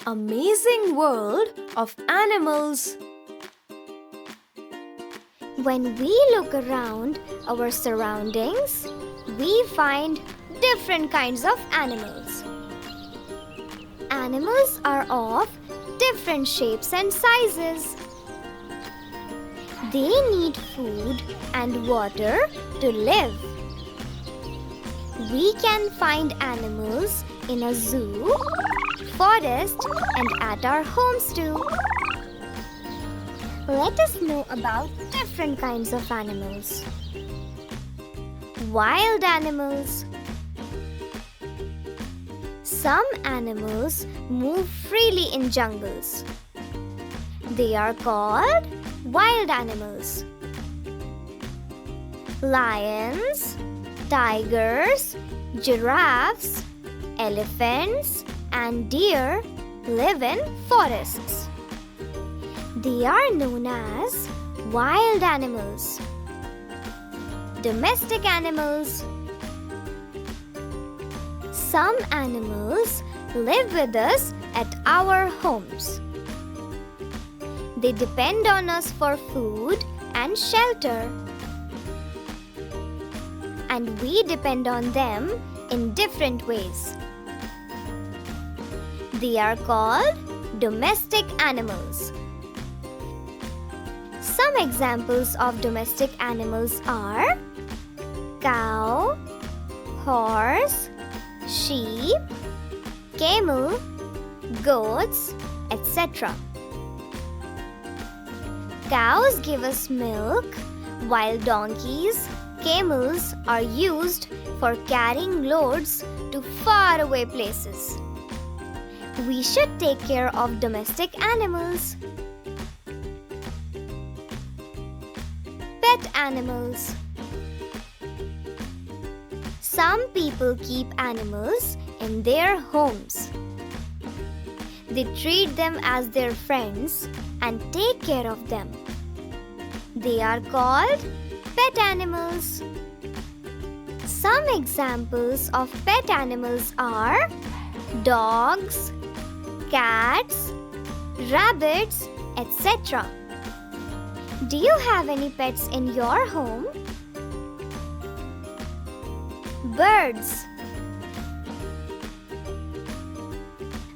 amazing world of animals. When we look around our surroundings, we find different kinds of animals. Animals are of different shapes and sizes. They need food and water to live. We can find animals in a zoo, forest, and at our homes too. Let us know about different kinds of animals. Wild animals. Some animals move freely in jungles. They are called wild animals. Lions, tigers, giraffes, elephants, and deer live in forests. They are known as wild animals. Domestic animals. Some animals live with us at our homes. They depend on us for food and shelter. And we depend on them in different ways. They are called domestic animals. Some examples of domestic animals are cow, horse, sheep, camel, goats, etc. Cows give us milk, while donkeys, camels are used for carrying loads to faraway places. We should take care of domestic animals. Pet animals. Some people keep animals in their homes. They treat them as their friends and take care of them. They are called pet animals. Some examples of pet animals are dogs, cats, rabbits, etc. Do you have any pets in your home? Birds.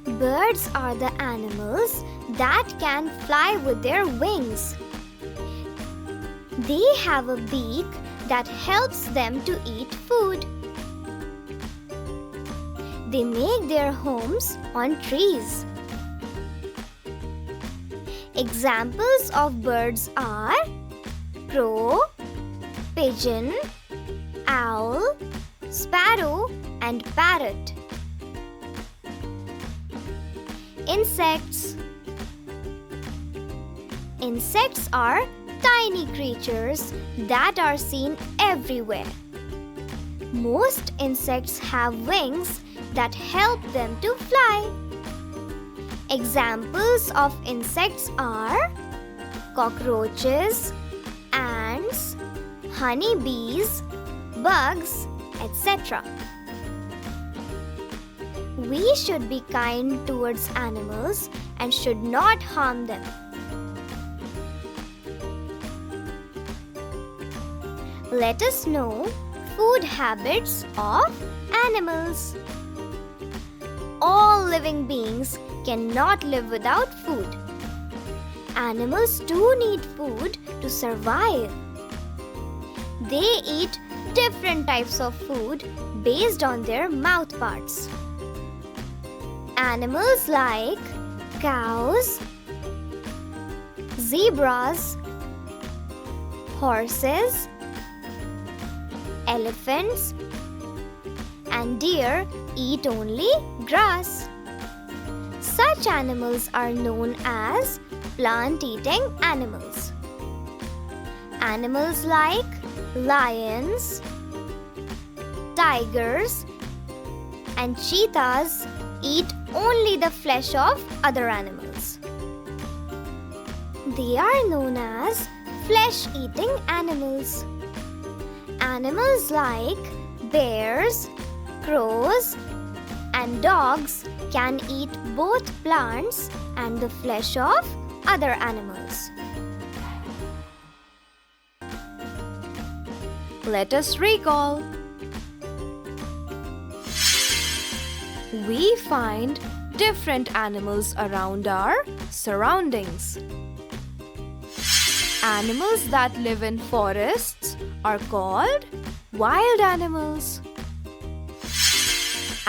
Birds are the animals that can fly with their wings. They have a beak that helps them to eat food. They make their homes on trees. Examples of birds are crow, pigeon, owl, sparrow, and parrot. Insects. Insects are tiny creatures that are seen everywhere. Most insects have wings that help them to fly. Examples of insects are cockroaches, ants, honeybees, bugs, etc. We should be kind towards animals and should not harm them. Let us know food habits of animals. All living beings cannot live without food. Animals do need food to survive. They eat different types of food based on their mouth parts. Animals like cows, zebras, horses, elephants, and deer eat only grass. Such animals are known as plant-eating animals. Animals like lions, tigers, and cheetahs eat only the flesh of other animals. They are known as flesh-eating animals. Animals like bears, crows, and dogs can eat both plants and the flesh of other animals. Let us recall. We find different animals around our surroundings. Animals that live in forests are called wild animals.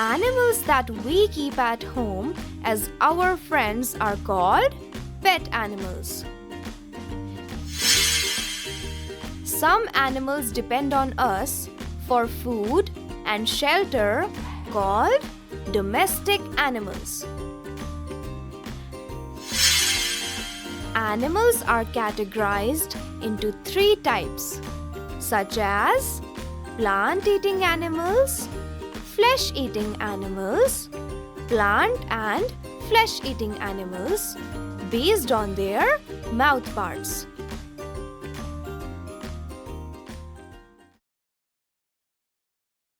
Animals that we keep at home as our friends are called pet animals. Some animals depend on us for food and shelter called domestic animals. Animals are categorized into 3 types, such as plant-eating animals, flesh-eating animals, plant and flesh-eating animals based on their mouth parts.